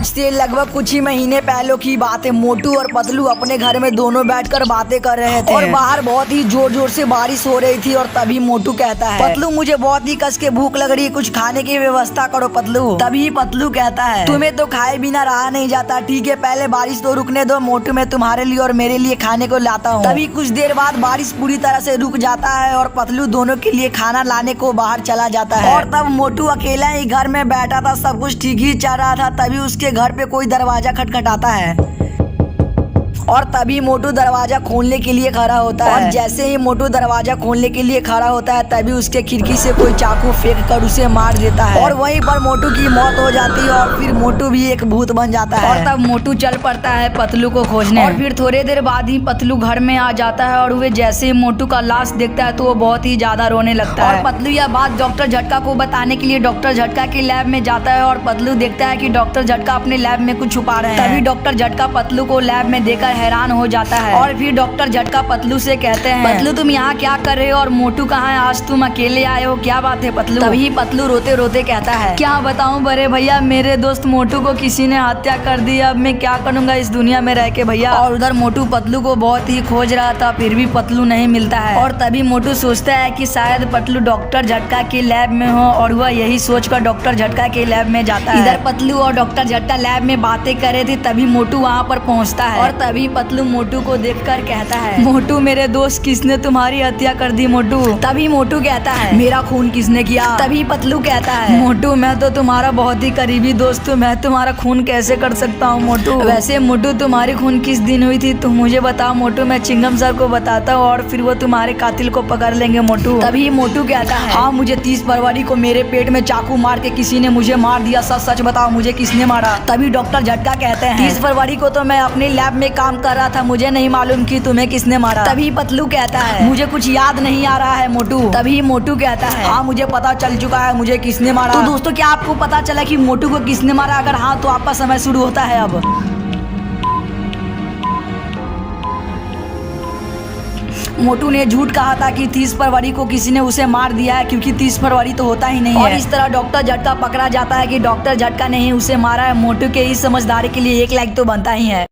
आज से लगभग कुछ ही महीने पहले की बात है। मोटू और पतलू अपने घर में दोनों बैठकर बातें कर रहे थे और बाहर बहुत ही जोर जोर से बारिश हो रही थी। और तभी मोटू कहता है, पतलू मुझे बहुत ही कस के भूख लग रही है, कुछ खाने की व्यवस्था करो पतलू। तभी पतलू कहता है, तुम्हें तो खाए बिना रहा नहीं जाता, ठीक है पहले बारिश तो रुकने दो मोटू, मैं तुम्हारे लिए और मेरे लिए खाने को लाता हूँ। तभी कुछ देर बाद बारिश पूरी तरह से रुक जाता है और पतलू दोनों के लिए खाना लाने को बाहर चला जाता है। और तब मोटू अकेला ही घर में बैठा था, सब कुछ ठीक ही चल रहा था। तभी उसके घर पे कोई दरवाजा खटखटाता है और तभी मोटू दरवाजा खोलने के लिए खड़ा होता है। और जैसे ही मोटू दरवाजा खोलने के लिए खड़ा होता है तभी उसके खिड़की से कोई चाकू फेंक कर उसे मार देता है और वहीं पर मोटू की मौत हो जाती है और फिर मोटू भी एक भूत बन जाता है। और तब मोटू चल पड़ता है पतलू को खोजने। और फिर थोड़ी देर बाद ही पतलू घर में आ जाता है और वे जैसे ही मोटू का लाश देखता है तो वो बहुत ही ज्यादा रोने लगता है। और पतलू यह बात डॉक्टर झटका को बताने के लिए डॉक्टर झटका के लैब में जाता है और पतलू देखता है कि डॉक्टर झटका अपने लैब में कुछ छुपा रहे हैं। तभी डॉक्टर झटका पतलू को लैब में देखकर हैरान हो जाता है और फिर डॉक्टर झटका पतलू से कहते हैं, पतलू तुम यहाँ क्या कर रहे हो और मोटू कहाँ है, आज तुम अकेले आए हो, क्या बात है पतलू। तभी पतलू रोते रोते कहता है, क्या बताऊँ बड़े भैया, मेरे दोस्त मोटू को किसी ने हत्या कर दी, अब मैं क्या करूँगा इस दुनिया में रह के भैया। और उधर मोटू पतलू को बहुत ही खोज रहा था, फिर भी पतलू नहीं मिलता है। और तभी मोटू सोचता है कि शायद पतलू डॉक्टर झटका के लैब में हो और वह यही सोचकर डॉक्टर झटका के लैब में जाता है। इधर पतलू और डॉक्टर झटका लैब में बातें कर रहे थे, तभी मोटू वहाँ पर पहुँचता है और तभी पतलू मोटू को देखकर कहता है, मोटू मेरे दोस्त किसने तुम्हारी हत्या कर दी मोटू। तभी मोटू कहता है, मेरा खून किसने किया। तभी पतलू कहता है, मोटू मैं तो तुम्हारा बहुत ही करीबी दोस्त हूँ, मैं तुम्हारा खून कैसे कर सकता हूँ मोटू। वैसे मोटू तुम्हारी खून किस दिन हुई थी तुम मुझे बताओ मोटू, मैं चिंगम सर को बताता हूँ और फिर वो तुम्हारे कातिल को पकड़ लेंगे मोटू। तभी मोटू कहता है, हाँ मुझे 30 फरवरी को मेरे पेट में चाकू मार के किसी ने मुझे मार दिया, सच सच बताओ मुझे किसने मारा। तभी डॉक्टर झटका कहते हैं, 30 फरवरी को तो मैं अपने लैब में काम कर रहा था, मुझे नहीं मालूम कि तुम्हें किसने मारा। तभी पतलू कहता है, मुझे कुछ याद नहीं आ रहा है मोटू। तभी मोटू कहता है, हाँ मुझे पता चल चुका है मुझे किसने मारा। तो दोस्तों क्या आपको पता चला कि मोटू को किसने मारा? अगर हाँ तो आपका समय शुरू होता है अब। मोटू ने झूठ कहा था कि 30 फरवरी को किसी ने उसे मार दिया है, क्योंकि 30 फरवरी तो होता ही नहीं है। और इस तरह डॉक्टर झटका पकड़ा जाता है कि डॉक्टर झटका ने ही उसे मारा है। मोटू के इस समझदारी के लिए 1 लाइक तो बनता ही है।